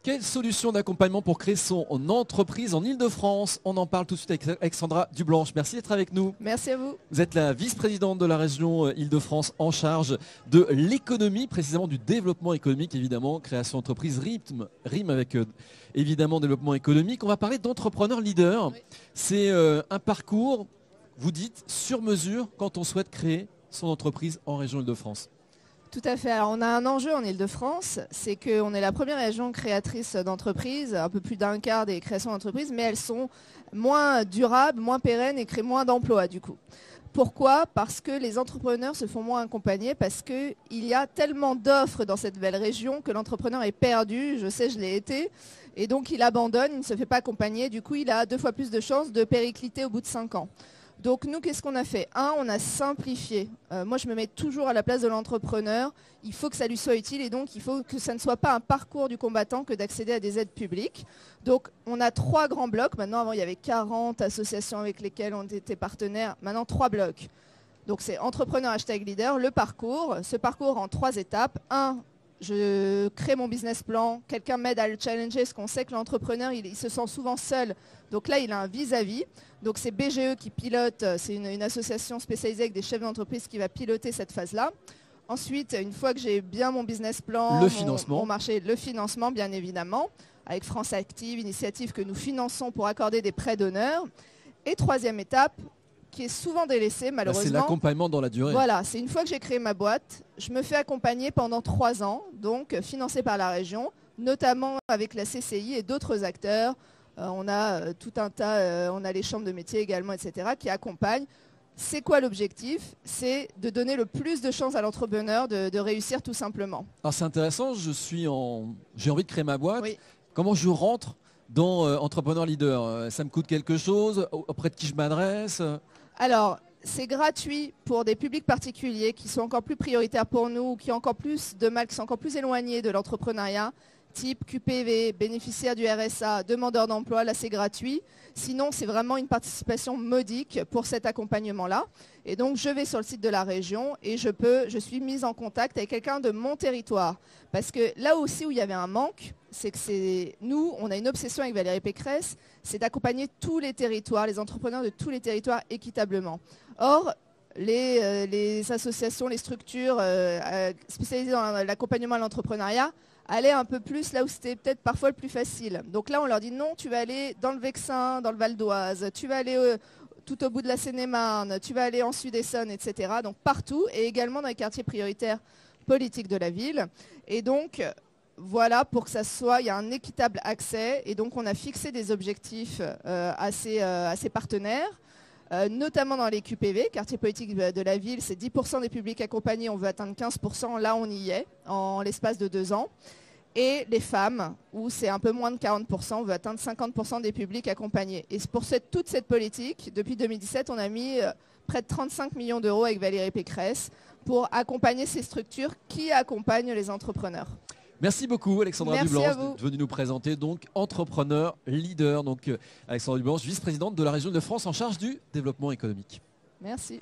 Quelle solution d'accompagnement pour créer son entreprise en Ile-de-France? On en parle tout de suite avec Alexandra Dublanche. Merci d'être avec nous. Merci à vous. Vous êtes la vice-présidente de la région Ile-de-France en charge de l'économie, précisément du développement économique, évidemment. Création d'entreprise rime avec évidemment développement économique. On va parler d'entrepreneur leader. Oui. C'est un parcours, vous dites, sur mesure quand on souhaite créer son entreprise en région Ile-de-France. Tout à fait. Alors, on a un enjeu en Ile-de-France, c'est qu'on est la première région créatrice d'entreprises, un peu plus d'un quart des créations d'entreprises, mais elles sont moins durables, moins pérennes et créent moins d'emplois du coup. Pourquoi? Parce que les entrepreneurs se font moins accompagner, parce qu'il y a tellement d'offres dans cette belle région que l'entrepreneur est perdu, je sais, je l'ai été, et donc il abandonne, il ne se fait pas accompagner, du coup il a 2 fois plus de chances de péricliter au bout de 5 ans. Donc nous, qu'est-ce qu'on a fait? On a simplifié. Moi, je me mets toujours à la place de l'entrepreneur. Il faut que ça lui soit utile et donc il faut que ça ne soit pas un parcours du combattant que d'accéder à des aides publiques. Donc on a 3 grands blocs. Maintenant, avant, il y avait 40 associations avec lesquelles on était partenaires. Maintenant, 3 blocs. Donc c'est entrepreneur #leader, le parcours. Ce parcours en 3 étapes. 1, je crée mon business plan, quelqu'un m'aide à le challenger, parce qu'on sait que l'entrepreneur, il se sent souvent seul. Donc là, il a un vis-à-vis. Donc c'est BGE qui pilote, c'est une association spécialisée avec des chefs d'entreprise qui va piloter cette phase-là. Ensuite, une fois que j'ai bien mon business plan, mon marché, le financement, bien évidemment, avec France Active, initiative que nous finançons pour accorder des prêts d'honneur. Et 3e étape, qui est souvent délaissée malheureusement. C'est l'accompagnement dans la durée. Voilà, c'est une fois que j'ai créé ma boîte, je me fais accompagner pendant 3 ans, donc financé par la région, notamment avec la CCI et d'autres acteurs. On a tout un tas, on a les chambres de métiers également, etc., qui accompagnent. C'est quoi l'objectif? C'est de donner le plus de chances à l'entrepreneur de réussir tout simplement. Alors c'est intéressant, j'ai envie de créer ma boîte. Oui. Comment je rentre dans Entrepreneur Leader? Ça me coûte quelque chose? Auprès de qui je m'adresse? Alors, c'est gratuit pour des publics particuliers qui sont encore plus prioritaires pour nous, qui ont encore plus de mal, qui sont encore plus éloignés de l'entrepreneuriat, type QPV, bénéficiaires du RSA, demandeurs d'emploi, là c'est gratuit. Sinon, c'est vraiment une participation modique pour cet accompagnement-là. Et donc, je vais sur le site de la région et je suis mise en contact avec quelqu'un de mon territoire. Parce que là aussi où il y avait un manque, c'est que nous, on a une obsession avec Valérie Pécresse, c'est d'accompagner tous les territoires, les entrepreneurs de tous les territoires équitablement. Or, les associations, les structures spécialisées dans l'accompagnement à l'entrepreneuriat allaient un peu plus là où c'était peut-être parfois le plus facile. Donc là, on leur dit non, tu vas aller dans le Vexin, dans le Val d'Oise, tu vas aller tout au bout de la Seine-et-Marne, tu vas aller en Sud-Essonne, etc. Donc partout, et également dans les quartiers prioritaires politiques de la ville. Et donc, voilà, pour que ça soit, il y a un équitable accès. Et donc, on a fixé des objectifs à ces partenaires. Notamment dans les QPV, quartiers politiques de la ville, c'est 10% des publics accompagnés, on veut atteindre 15%, là on y est, en l'espace de 2 ans. Et les femmes, où c'est un peu moins de 40%, on veut atteindre 50% des publics accompagnés. Et pour toute cette politique, depuis 2017, on a mis près de 35 millions d'euros avec Valérie Pécresse pour accompagner ces structures qui accompagnent les entrepreneurs. Merci beaucoup Alexandra Dublanche d'être venue nous présenter donc Entrepreneur Leader. Donc Alexandra Dublanche, vice-présidente de la région de France en charge du développement économique. Merci.